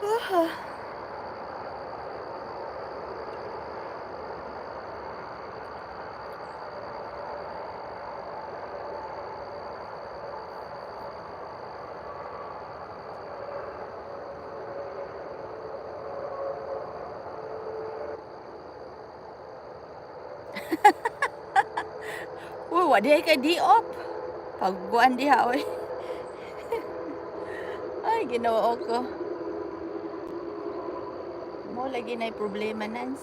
Ah. Uy, wa dihay kay di-off. Pagbuan diha oy. Ay, Ginoo ko. Mo lagi nay problema nans.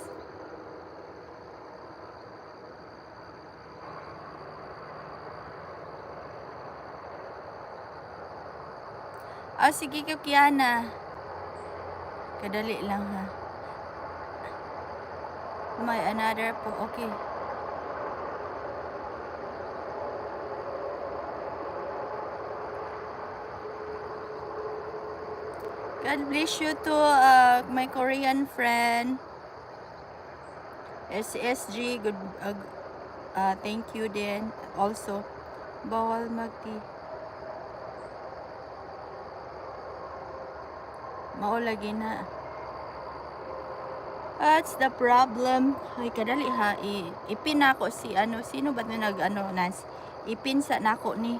Sige Kiana. Kadali lang ha. May another po. Okay. God bless you to my Korean friend. SSG, good thank you din. Also, bawal magti. Mao lagi na. That's the problem. Ay kadali ha. Ipin nako si ano, sino ba na nag ano nas? Ipin sa nako ni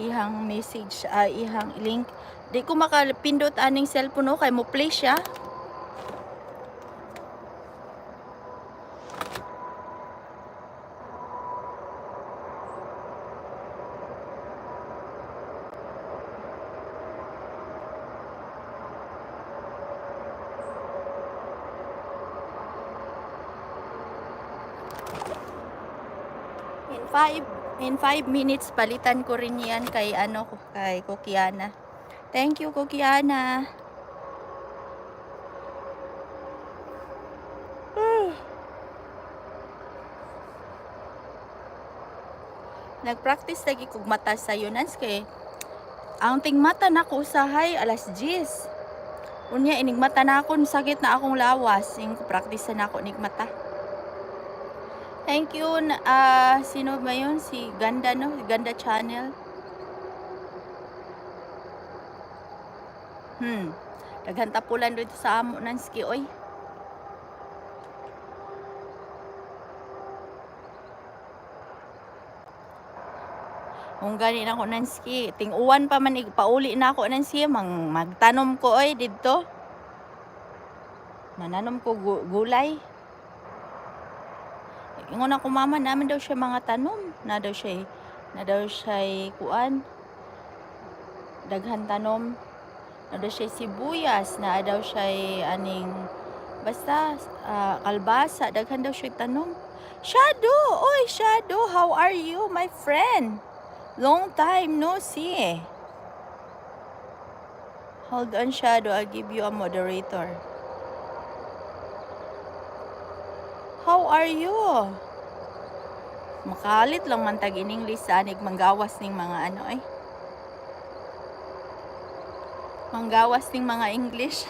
ihang message, ihang link. Di ko makapindot aning cellphone no kay mo play siya. In 5 minutes palitan ko rin yan kay ano, kay Kokiana. Thank you Kokiana. Nagpractice lagi kog mata sa yunans kay ang ting mata nako usahay alas 10. Unya inig mata na ako sakit na akong lawas, ing practice na ako nig mata. Thank you sino ba yun? Si Ganda no? Ganda channel. Daghan tapulan dito sa amo nanski oy. Kung gani na ako nanski, ting-uwan pa man pauli na ako nanski, magtanom ko oy dito. Mananom ko gulay. Ingon ako mama naman daw siya mga tanom, na daw siya kuan. Daghan tanom. Na daw siya sibuyas, na daw siya aning basta kalbasa, daghan daw siya tanom. Shadow, oy Shadow, how are you my friend? Long time no see. Hold on Shadow, I'll give you a moderator. How are you? Makalit lang man tag ining lisanig manggawas ning mga ano ay. Manggawas ning mga English.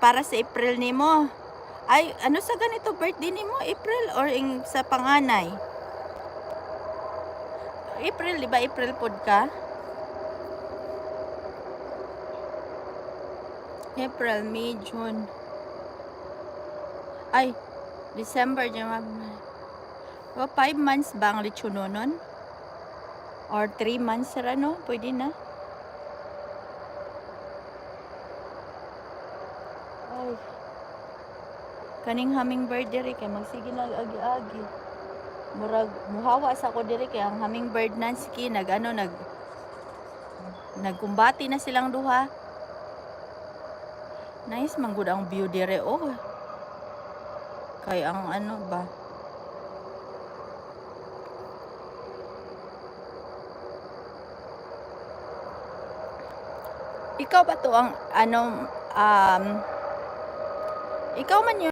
Para sa April nimo. Ay, ano sa ganito birthday nimo? April or sa panganay? April, di ba? April pod ka? April, May, June. Ay, December, January. 5 months ba ang lechononon? Or 3 months ra no? Pwede na. Ay. Kaning hummingbird diri kay magsige na agi-agi. Murag muhawa sa ko diri kay ang hummingbird nanski nagkumbati na silang duha. Nice man gud ang view dire oh. Kay ang ano ba? Ikaw ba to ang ikaw man yun